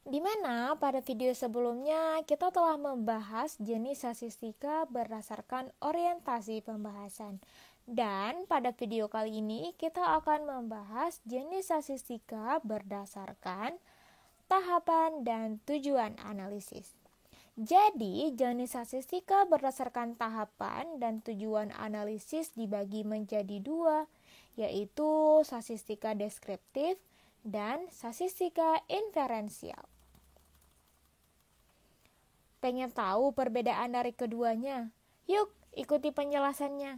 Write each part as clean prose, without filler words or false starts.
Di mana pada video sebelumnya kita telah membahas jenis statistika berdasarkan orientasi pembahasan. Dan pada video kali ini kita akan membahas jenis statistika berdasarkan tahapan dan tujuan analisis. Jadi, jenis statistika berdasarkan tahapan dan tujuan analisis dibagi menjadi dua, yaitu statistika deskriptif dan statistika inferensial. Pengen tahu perbedaan dari keduanya? Yuk, ikuti penjelasannya.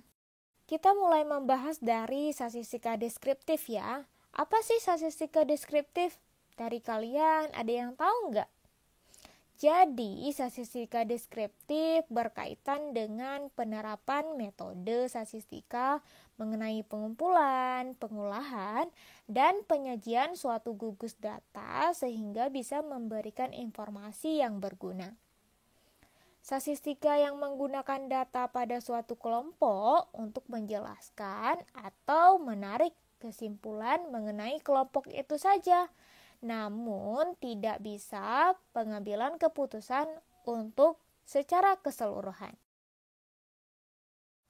Kita mulai membahas dari statistika deskriptif ya. Apa sih statistika deskriptif? Dari kalian ada yang tahu nggak? Jadi, statistika deskriptif berkaitan dengan penerapan metode statistika mengenai pengumpulan, pengolahan, dan penyajian suatu gugus data sehingga bisa memberikan informasi yang berguna. Statistika yang menggunakan data pada suatu kelompok untuk menjelaskan atau menarik kesimpulan mengenai kelompok itu saja, namun tidak bisa pengambilan keputusan untuk secara keseluruhan.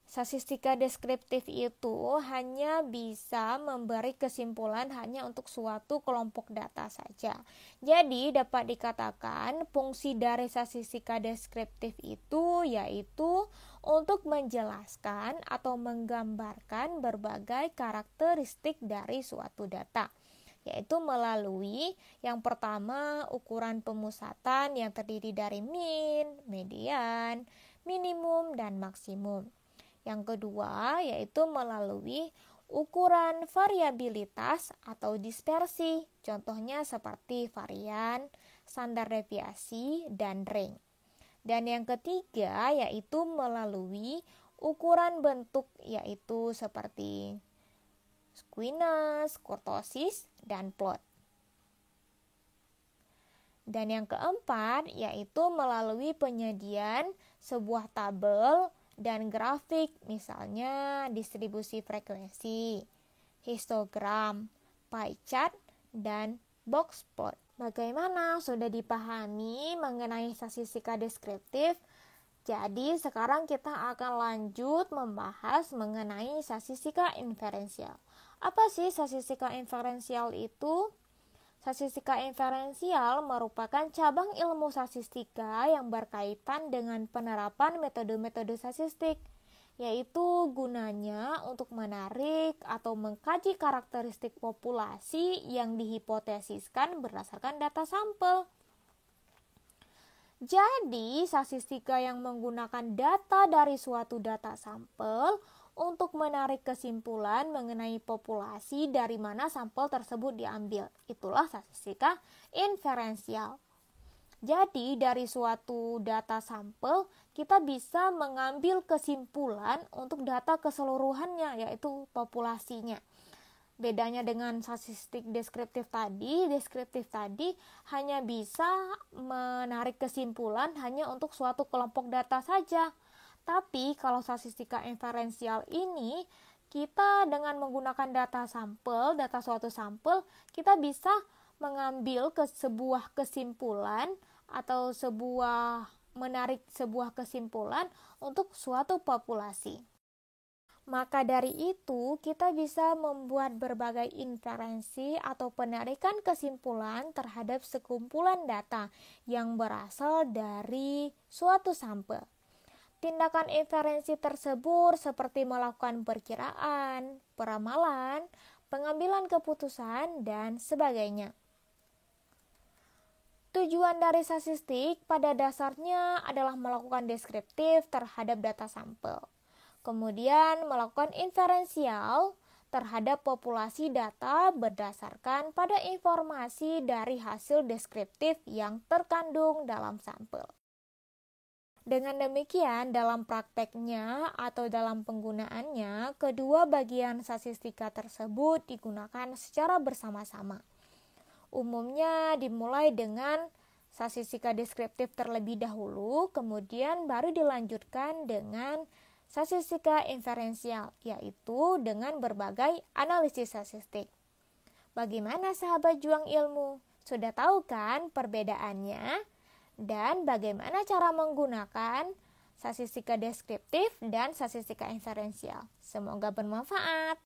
Statistika deskriptif itu hanya bisa memberi kesimpulan hanya untuk suatu kelompok data saja. Jadi dapat dikatakan fungsi dari statistika deskriptif itu yaitu untuk menjelaskan atau menggambarkan berbagai karakteristik dari suatu data, yaitu melalui yang pertama ukuran pemusatan yang terdiri dari min, median, minimum, dan maksimum. Yang kedua yaitu melalui ukuran variabilitas atau dispersi, contohnya seperti varian, standar deviasi, dan range. Dan yang ketiga yaitu melalui ukuran bentuk, yaitu seperti squamous, kurtosis, dan plot. Dan yang keempat yaitu melalui penyediaan sebuah tabel dan grafik, misalnya distribusi frekuensi, histogram, pie chart, dan box plot. Bagaimana? Sudah dipahami mengenai statistika deskriptif? Jadi sekarang kita akan lanjut membahas mengenai statistika inferensial. Apa sih statistika inferensial itu? Statistika inferensial merupakan cabang ilmu statistika yang berkaitan dengan penerapan metode-metode statistik, yaitu gunanya untuk menarik atau mengkaji karakteristik populasi yang dihipotesiskan berdasarkan data sampel. Jadi, statistika yang menggunakan data dari suatu data sampel untuk menarik kesimpulan mengenai populasi dari mana sampel tersebut diambil. Itulah statistika inferensial. Jadi, dari suatu data sampel, kita bisa mengambil kesimpulan untuk data keseluruhannya, yaitu populasinya. Bedanya dengan statistik deskriptif tadi hanya bisa menarik kesimpulan hanya untuk suatu kelompok data saja. Tapi kalau statistika inferensial ini, kita dengan menggunakan data suatu sampel, kita bisa mengambil sebuah kesimpulan atau menarik sebuah kesimpulan untuk suatu populasi. Maka dari itu, kita bisa membuat berbagai inferensi atau penarikan kesimpulan terhadap sekumpulan data yang berasal dari suatu sampel. Tindakan inferensi tersebut seperti melakukan perkiraan, peramalan, pengambilan keputusan, dan sebagainya. Tujuan dari statistik pada dasarnya adalah melakukan deskriptif terhadap data sampel. Kemudian melakukan inferensial terhadap populasi data berdasarkan pada informasi dari hasil deskriptif yang terkandung dalam sampel. Dengan demikian, dalam prakteknya atau dalam penggunaannya, kedua bagian statistika tersebut digunakan secara bersama-sama. Umumnya dimulai dengan statistika deskriptif terlebih dahulu, kemudian baru dilanjutkan dengan statistika inferensial, yaitu dengan berbagai analisis statistik. Bagaimana sahabat juang ilmu? Sudah tahu kan perbedaannya dan bagaimana cara menggunakan statistika deskriptif dan statistika inferensial. Semoga bermanfaat.